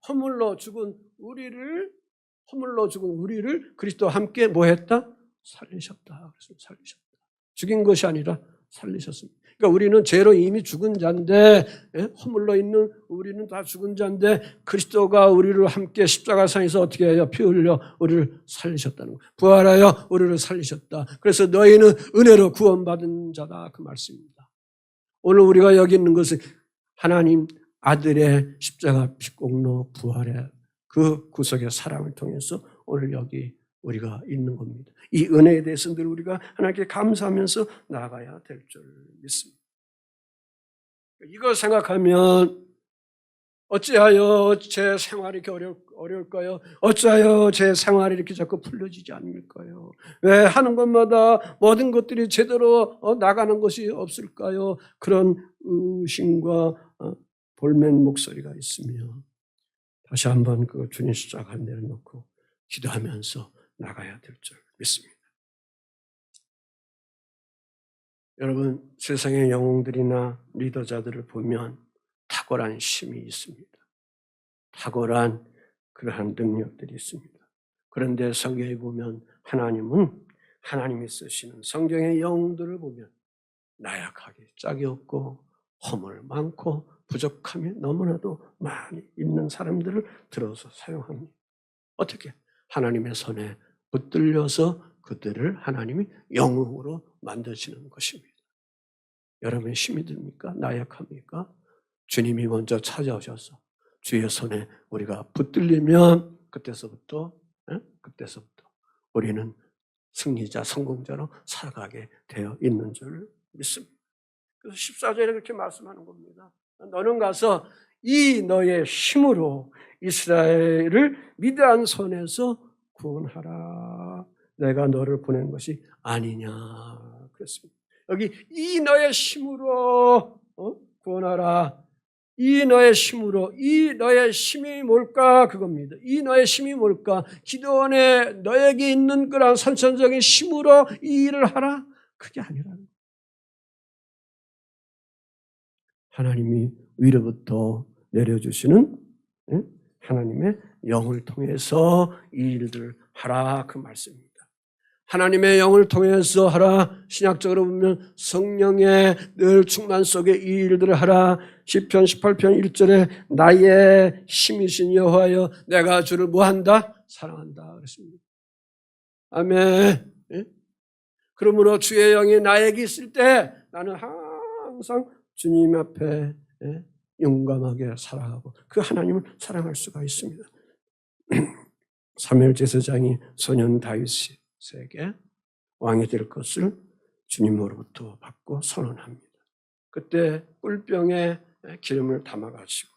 허물로 죽은 우리를 그리스도와 함께 뭐했다? 살리셨다. 그래서 살리셨다. 죽인 것이 아니라 살리셨습니다. 그러니까 우리는 죄로 이미 죽은 자인데 허물로 있는 우리는 다 죽은 자인데 그리스도가 우리를 함께 십자가상에서 어떻게 해요? 피 흘려 우리를 살리셨다는 거예요. 부활하여 우리를 살리셨다. 그래서 너희는 은혜로 구원받은 자다 그 말씀입니다. 오늘 우리가 여기 있는 것은 하나님 아들의 십자가 피공로 부활의 그 구속의 사랑을 통해서 오늘 여기 우리가 있는 겁니다. 이 은혜에 대해서 늘 우리가 하나님께 감사하면서 나아가야 될 줄 믿습니다. 이걸 생각하면 어찌하여 제 생활이 이렇게 어려울까요? 어찌하여 제 생활이 이렇게 자꾸 풀려지지 않을까요? 왜 하는 것마다 모든 것들이 제대로 나가는 것이 없을까요? 그런 의심과 볼멘 목소리가 있으며 다시 한번 그 주님 십자가 내려놓고 기도하면서 나가야 될 줄 믿습니다. 여러분, 세상의 영웅들이나 리더자들을 보면 탁월한 힘이 있습니다. 탁월한 그러한 능력들이 있습니다. 그런데 성경에 보면 하나님이 쓰시는 성경의 영웅들을 보면 나약하게 짝이 없고 허물 많고 부족함이 너무나도 많이 있는 사람들을 들어서 사용합니다. 어떻게? 하나님의 손에 붙들려서 그들을 하나님이 영웅으로 만드시는 것입니다. 여러분 힘이 듭니까? 나약합니까? 주님이 먼저 찾아오셔서 주의 손에 우리가 붙들리면 그때서부터 우리는 승리자, 성공자로 살아가게 되어 있는 줄 믿습니다. 그래서 14절에 그렇게 말씀하는 겁니다. 너는 가서 이 너의 힘으로 이스라엘을 위대한 손에서 구원하라. 내가 너를 보낸 것이 아니냐 그랬습니다. 여기 이 너의 힘으로 구원하라. 이 너의 힘으로, 이 너의 힘이 뭘까? 그겁니다. 이 너의 힘이 뭘까? 기도원에 너에게 있는 그런 선천적인 힘으로 이 일을 하라? 그게 아니라는 거예요. 하나님이 위로부터 내려주시는 하나님의 영을 통해서 이 일들을 하라 그 말씀입니다. 하나님의 영을 통해서 하라. 신약적으로 보면 성령의 늘 충만 속에 이 일들을 하라. 시편 18편 1절에 나의 힘이신 여호와여 내가 주를 뭐한다? 사랑한다 그랬습니다. 아멘. 예? 그러므로 주의 영이 나에게 있을 때 나는 항상 주님 앞에 용감하게 살아가고 그 하나님을 사랑할 수가 있습니다. 사무엘 제사장이 소년 다윗에게 왕이 될 것을 주님으로부터 받고 선언합니다. 그때 꿀병에 기름을 담아가지고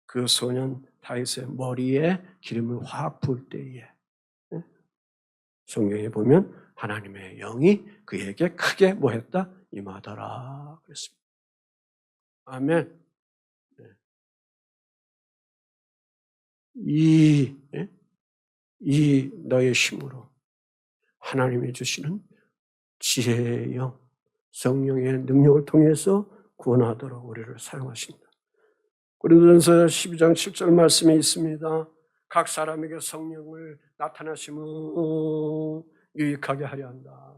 그 소년 다윗의 머리에 기름을 확 부을 때에 성경에 보면 하나님의 영이 그에게 크게 뭐했다? 임하더라 그랬습니다. 아멘. 이 너의 힘으로 하나님이 주시는 지혜의 영, 성령의 능력을 통해서 구원하도록 우리를 사용하신다. 고린도전서 12장 7절 말씀에 있습니다. 각 사람에게 성령을 나타나심은 유익하게 하려 한다.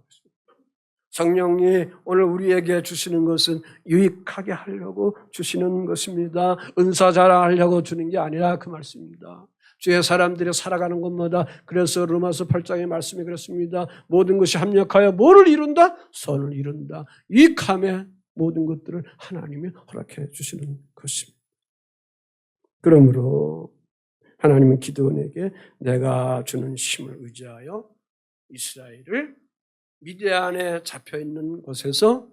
성령이 오늘 우리에게 주시는 것은 유익하게 하려고 주시는 것입니다. 은사 자랑하려고 주는 게 아니라 그 말씀입니다. 주의 사람들이 살아가는 것마다 그래서 로마서 8장의 말씀이 그렇습니다. 모든 것이 합력하여 뭐를 이룬다? 선을 이룬다. 유익함에 모든 것들을 하나님이 허락해 주시는 것입니다. 그러므로 하나님은 기드온에게 내가 주는 힘을 의지하여 이스라엘을 미디안에 잡혀있는 곳에서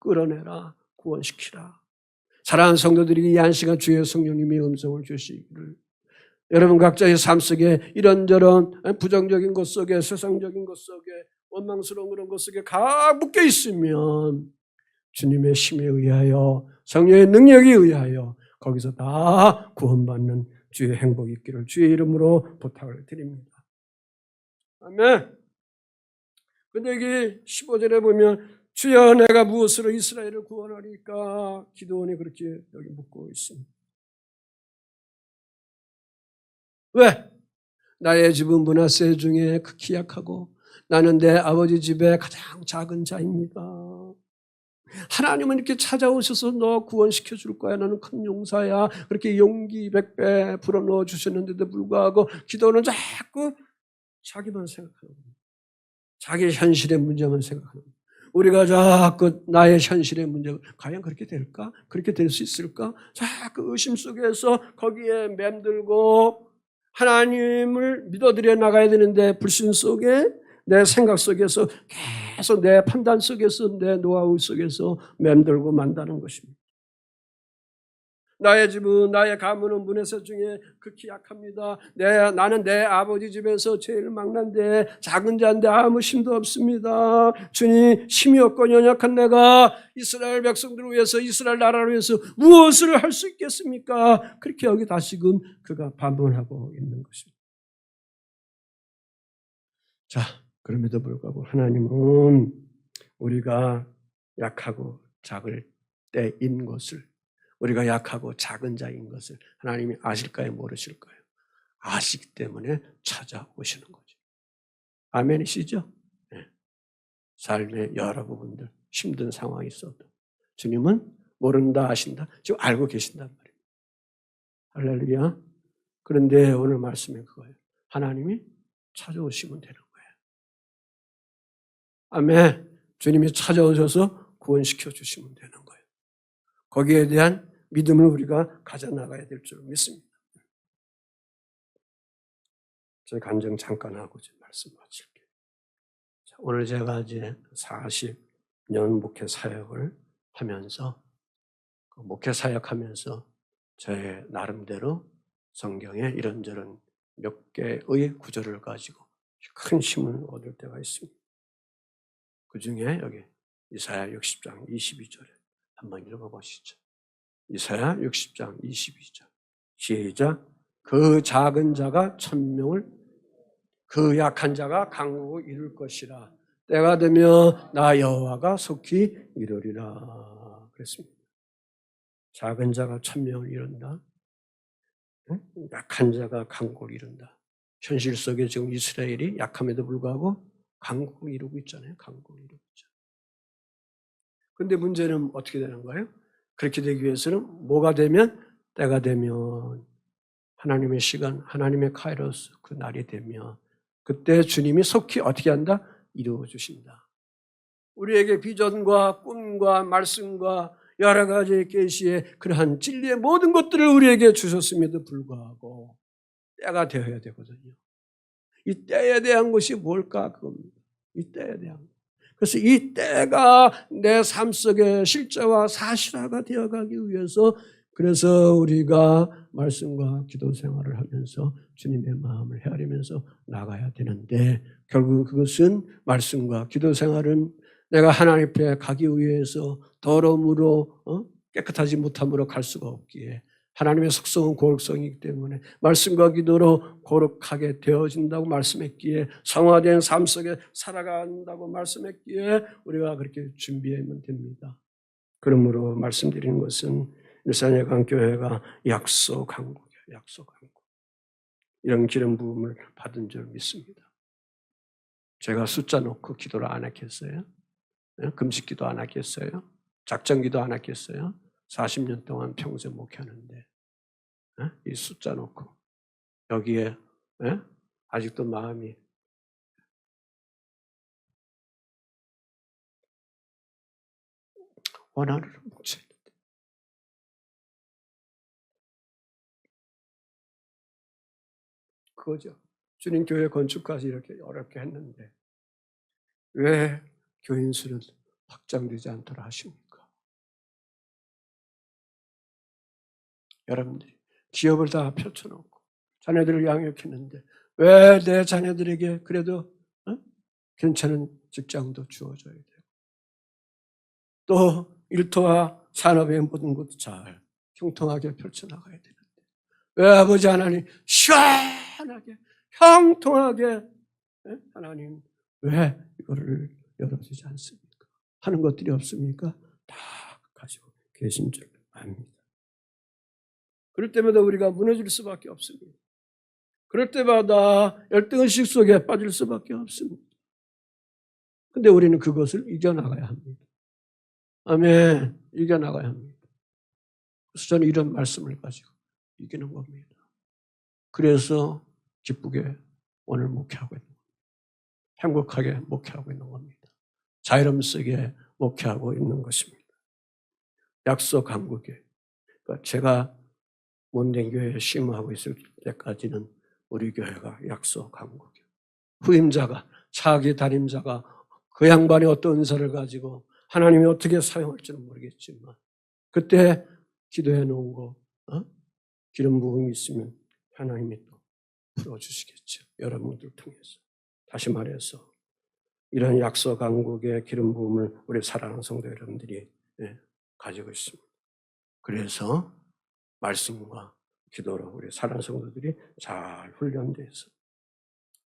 끌어내라, 구원시키라. 사랑하는 성도들이 이 한 시간 주의 성령님의 음성을 주시기를 여러분 각자의 삶 속에 이런저런 부정적인 것 속에 세상적인 것 속에 원망스러운 그런 것 속에 가 묶여 있으면 주님의 힘에 의하여 성령의 능력에 의하여 거기서 다 구원받는 주의 행복이 있기를 주의 이름으로 부탁을 드립니다. 아멘. 근데 여기 15절에 보면 주여 내가 무엇으로 이스라엘을 구원하리까? 기드온이 그렇게 여기 묻고 있습니다. 왜? 나의 집은 므낫세 중에 극히 약하고 나는 내 아버지 집에 가장 작은 자입니다. 하나님은 이렇게 찾아오셔서 너 구원시켜 줄 거야. 너는 큰 용사야. 그렇게 용기 100배 불어넣어 주셨는데도 불구하고 기도는 자꾸 자기만 생각하는 거예요. 자기 현실의 문제만 생각하는 거예요. 우리가 자꾸 나의 현실의 문제가 과연 그렇게 될까? 그렇게 될 수 있을까? 자꾸 의심 속에서 거기에 맴들고 하나님을 믿어드려 나가야 되는데 불신 속에 내 생각 속에서 계속 내 판단 속에서 내 노하우 속에서 맴돌고 만다는 것입니다. 나의 집은 나의 가문은 므낫세 중에 극히 약합니다. 나는 내 아버지 집에서 제일 막난데 작은 자인데 아무 힘도 없습니다. 주님 힘이 없고 연약한 내가 이스라엘 백성들을 위해서 이스라엘 나라를 위해서 무엇을 할 수 있겠습니까? 그렇게 여기 다시금 그가 반문하고 있는 것입니다. 자, 그럼에도 불구하고 하나님은 우리가 약하고 작을 때인 것을 우리가 약하고 작은 자인 것을 하나님이 아실까요? 모르실까요? 아시기 때문에 찾아오시는 거죠. 아멘이시죠? 네. 삶의 여러 부분들 힘든 상황이 있어도 주님은 모른다 아신다 지금 알고 계신단 말이에요. 할렐루야. 그런데 오늘 말씀은 그거예요. 하나님이 찾아오시면 되는 거예요. 아멘. 주님이 찾아오셔서 구원시켜 주시면 되는 거예요. 거기에 대한 믿음을 우리가 가져나가야 될 줄 믿습니다. 제 간증 잠깐 하고 말씀 마칠게요. 오늘 제가 이제 40년 목회 사역을 하면서 목회 사역하면서 제 나름대로 성경에 이런저런 몇 개의 구절을 가지고 큰 힘을 얻을 때가 있습니다. 그 중에 여기 이사야 60장 22절에 한번 읽어보시죠. 이사야 60장 22절 시작. 그 작은 자가 천명을 그 약한 자가 강국을 이룰 것이라. 때가 되면 나 여호와가 속히 이루리라 그랬습니다. 작은 자가 천명을 이룬다. 약한 자가 강국을 이룬다. 현실 속에 지금 이스라엘이 약함에도 불구하고 강국을 이루고 있잖아요. 강국을 이루고 있죠. 그런데 문제는 어떻게 되는 거예요? 그렇게 되기 위해서는 뭐가 되면 때가 되면 하나님의 시간, 하나님의 카이로스 그 날이 되면 그때 주님이 속히 어떻게 한다? 이루어 주신다. 우리에게 비전과 꿈과 말씀과 여러 가지 계시의 그러한 진리의 모든 것들을 우리에게 주셨음에도 불구하고 때가 되어야 되거든요. 이 때에 대한 것이 뭘까? 그겁니다. 이 때에 대한 것. 그래서 이 때가 내 삶 속에 실제와 사실화가 되어가기 위해서 그래서 우리가 말씀과 기도 생활을 하면서 주님의 마음을 헤아리면서 나가야 되는데 결국 그것은 말씀과 기도 생활은 내가 하나님 앞에 가기 위해서 더러움으로 깨끗하지 못함으로 갈 수가 없기에 하나님의 속성은 거룩성이기 때문에 말씀과 기도로 거룩하게 되어진다고 말씀했기에 성화된 삶 속에 살아간다고 말씀했기에 우리가 그렇게 준비하면 됩니다. 그러므로 말씀드리는 것은 일산예강교회가 약속 강국이에요. 약속 강국. 이런 기름 부음을 받은 줄 믿습니다. 제가 숫자 놓고 기도를 안 했겠어요? 금식 기도 안 했겠어요? 작전 기도 안 했겠어요? 40년 동안 평생 목회하는데 이 숫자 놓고 여기에 아직도 마음이 원하는 뭉쳐있는데 그거죠. 주님 교회 건축까지 이렇게 어렵게 했는데 왜 교인 수는 확장되지 않도록 하십니까? 여러분들이 기업을 다 펼쳐놓고 자녀들을 양육했는데 왜 내 자녀들에게 그래도 괜찮은 직장도 주어져야 돼요. 또 일터와 산업의 모든 것도 잘 형통하게 펼쳐나가야 되는데 왜 아버지 하나님 시원하게 형통하게 하나님 왜 이거를 열어주지 않습니까? 하는 것들이 없습니까? 다 가지고 계신 줄 압니다. 그럴 때마다 우리가 무너질 수밖에 없습니다. 그럴 때마다 열등의식 속에 빠질 수밖에 없습니다. 근데 우리는 그것을 이겨나가야 합니다. 아멘. 이겨나가야 합니다. 그래서 저는 이런 말씀을 가지고 이기는 겁니다. 그래서 기쁘게 오늘 목회하고 있는 겁니다. 행복하게 목회하고 있는 겁니다. 자유로움 속에 목회하고 있는 것입니다. 약속 강국에 그러니까 제가 못된 교회에 심호하고 있을 때까지는 우리 교회가 약속 강국이에요. 후임자가 차기 담임자가 그 양반이 어떤 은사를 가지고 하나님이 어떻게 사용할지는 모르겠지만 그때 기도해 놓은 거 기름 부음이 있으면 하나님이 또 풀어주시겠죠. 여러분들 통해서. 다시 말해서 이런 약속 강국의 기름 부음을 우리 사랑하는 성도 여러분들이 가지고 있습니다. 그래서 말씀과 기도로 우리 사랑하는 성도들이 잘 훈련돼서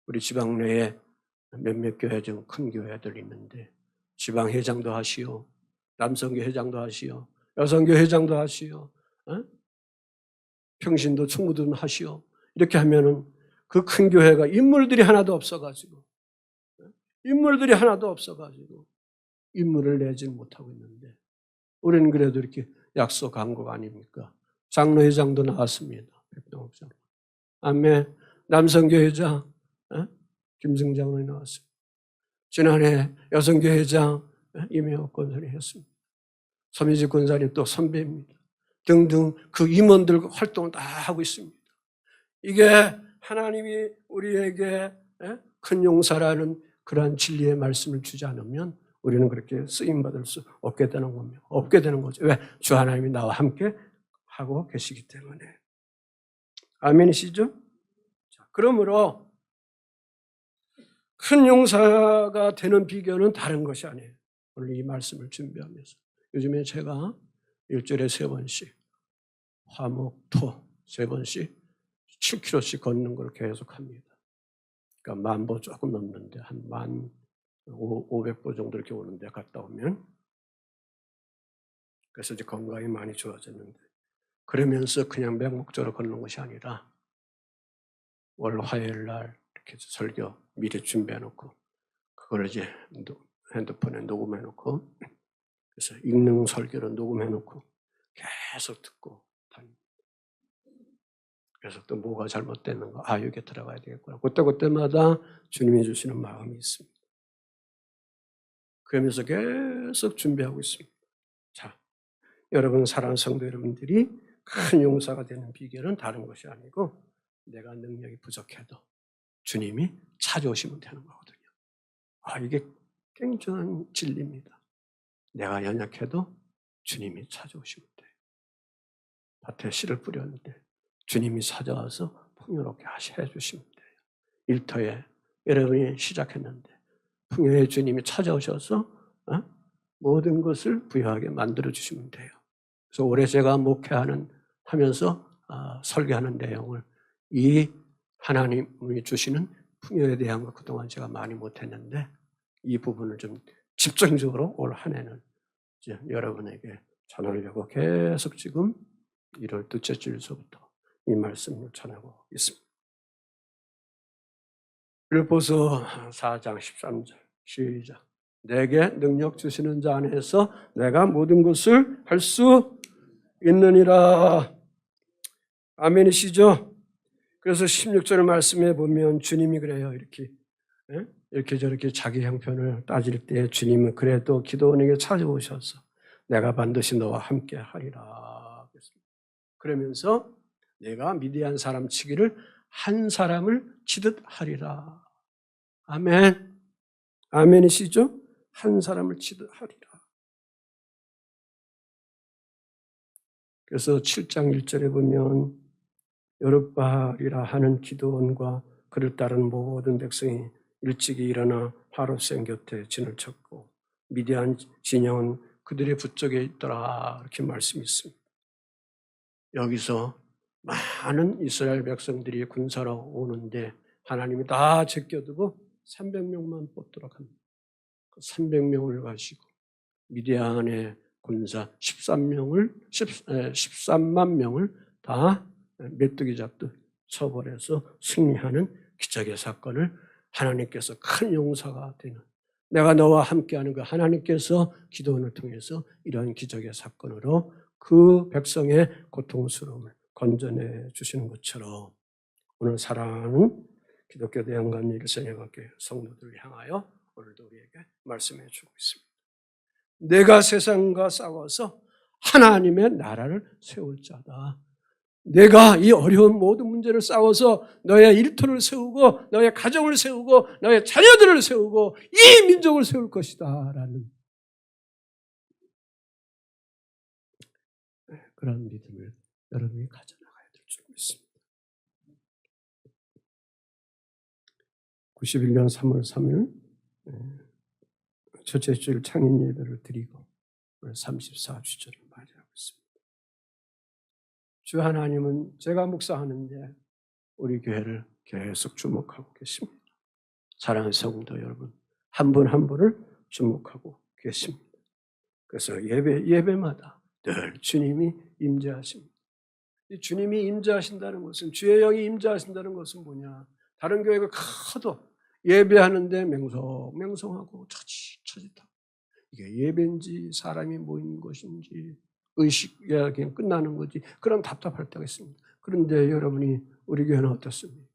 우리 지방 내에 몇몇 교회 중 큰 교회들이 있는데 지방 회장도 하시오, 남성교 회장도 하시오, 여성교 회장도 하시오, 평신도 총무도 하시오. 이렇게 하면은 그 큰 교회가 인물들이 하나도 없어가지고 인물을 내지 못하고 있는데 우리는 그래도 이렇게 약속한 거 아닙니까? 장로회장도 나왔습니다. 백동욱 장로. 아멘. 남성교회장 김승장로 나왔습니다. 지난해 여성교회장 이명옥 권사님 했습니다. 서미지 권사님 또 선배입니다. 등등 그 임원들 활동을 다 하고 있습니다. 이게 하나님이 우리에게 큰 용사라는 그러한 진리의 말씀을 주지 않으면 우리는 그렇게 쓰임받을 수 없게 되는 겁니다. 없게 되는 거죠. 왜? 주 하나님이 나와 함께 하고 계시기 때문에. 아멘이시죠? 자, 그러므로 큰 용사가 되는 비결은 다른 것이 아니에요. 오늘 이 말씀을 준비하면서. 요즘에 제가 일주일에 3번씩 화목, 토 3번씩 7km씩 걷는 걸 계속 합니다. 그러니까 10,000보 조금 넘는데 한 15,000보 정도 이렇게 오는데 갔다 오면 그래서 이제 건강이 많이 좋아졌는데 그러면서 그냥 맹목적으로 걷는 것이 아니라 월 화요일 날 이렇게 설교 미리 준비해 놓고 그걸 이제 핸드폰에 녹음해 놓고 그래서 읽는 설교를 녹음해 놓고 계속 듣고 다닙니다. 그래서 또 뭐가 잘못됐는가? 여기에 들어가야 되겠구나. 그때마다 주님이 주시는 마음이 있습니다. 그러면서 계속 준비하고 있습니다. 자, 여러분 사랑하는 성도 여러분들이 큰 용사가 되는 비결은 다른 것이 아니고 내가 능력이 부족해도 주님이 찾아오시면 되는 거거든요. 이게 굉장한 진리입니다. 내가 연약해도 주님이 찾아오시면 돼요. 밭에 씨를 뿌렸는데 주님이 찾아와서 풍요롭게 해주시면 돼요. 일터에 여러분이 시작했는데 풍요의 주님이 찾아오셔서 모든 것을 부유하게 만들어주시면 돼요. 그래서 올해 제가 하면서 설교하는 내용을 이 하나님이 주시는 풍요에 대한 것 그동안 제가 많이 못했는데 이 부분을 좀 집중적으로 올 한 해는 이제 여러분에게 전하려고 계속 지금 1월 둘째 주일서부터 이 말씀을 전하고 있습니다. 빌립보서 4장 13절 시작. 내게 능력 주시는 자 안에서 내가 모든 것을 할 수 있느니라. 아멘이시죠? 그래서 16절 말씀에 보면 주님이 그래요. 이렇게 저렇게 자기 형편을 따질 때 주님은 그래도 기도원에게 찾아오셔서 내가 반드시 너와 함께 하리라. 그러면서 내가 미디안 사람 치기를 한 사람을 치듯 하리라. 아멘. 아멘이시죠? 한 사람을 치듯 하리라. 그래서 7장 1절에 보면 여룻바알이라 하는 기드온과 그를 따른 모든 백성이 일찍이 일어나 하롯샘 곁에 진을 쳤고 미디안 진영은 그들의 부쪽에 있더라. 이렇게 말씀이 있습니다. 여기서 많은 이스라엘 백성들이 군사로 오는데 하나님이 다 제껴두고 300명만 뽑도록 합니다. 그 300명을 가지고 미디안의 군사 13만 명을 다 메뚜기 잡듯 처벌해서 승리하는 기적의 사건을 하나님께서 큰 용사가 되는, 내가 너와 함께하는 그 하나님께서 기도원을 통해서 이러한 기적의 사건으로 그 백성의 고통스러움을 건져내 주시는 것처럼 오늘 사랑하는 기독교 대형간 일생애학교 성도들을 향하여 오늘도 우리에게 말씀해 주고 있습니다. 내가 세상과 싸워서 하나님의 나라를 세울 자다. 내가 이 어려운 모든 문제를 싸워서 너의 일터를 세우고 너의 가정을 세우고 너의 자녀들을 세우고 이 민족을 세울 것이다 라는 그런 믿음을 여러분이 가져나가야 될 줄 믿습니다. 91년 3월 3일 첫째 주일 창인 예배를 드리고 34주절을 맞이하고 있습니다. 주 하나님은 제가 묵상하는데 우리 교회를 계속 주목하고 계십니다. 사랑하는 성도 여러분, 한 분 한 분을 주목하고 계십니다. 그래서 예배마다 늘 주님이 임재하십니다. 이 주님이 임재하신다는 것은, 주의 영이 임재하신다는 것은 뭐냐? 다른 교회가 커도 예배하는데 맹성하고 처짓하고 이게 예배인지 사람이 모인 것인지 의식이야 그냥 끝나는 거지, 그럼 답답할 때가 있습니다. 그런데 여러분이 우리 교회는 어떻습니까?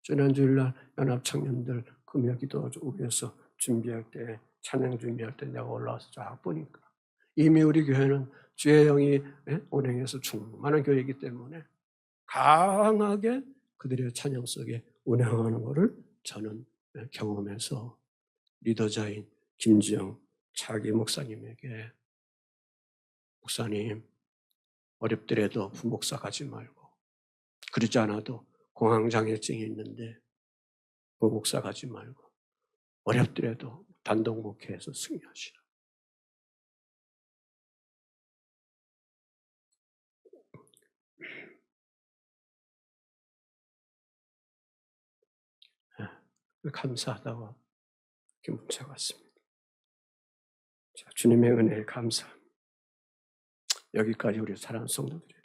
지난 주일날 연합청년들 금요기도 위해서 준비할 때, 찬양 준비할 때 내가 올라와서 쫙 보니까 이미 우리 교회는 주의 영이 운행해서 충만한 교회이기 때문에 강하게 그들의 찬양 속에 운행하는 것을 저는 경험해서 리더자인 김지영 차기 목사님에게, 목사님 어렵더라도 부목사 가지 말고, 그러지 않아도 공황장애증이 있는데 부목사 가지 말고 어렵더라도 단독 목회에서 승리하시라. 감사하다고 이렇게 문자가 왔습니다. 자, 주님의 은혜에 감사합니다. 여기까지 우리 사랑하는 성도들의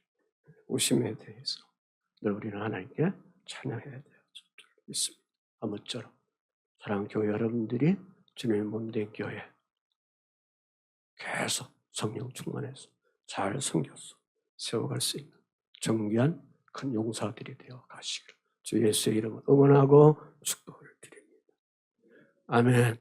오심에 대해서 늘 우리는 하나님께 찬양해야 될 줄 믿습니다. 아무쪼록 사랑하는 교회 여러분들이 주님의 몸된 교회 계속 성령 충만해서 잘 섬겨서 세워갈 수 있는 정귀한 큰 용사들이 되어 가시기를 주 예수의 이름으로 응원하고 축복을 드립니다. 아멘.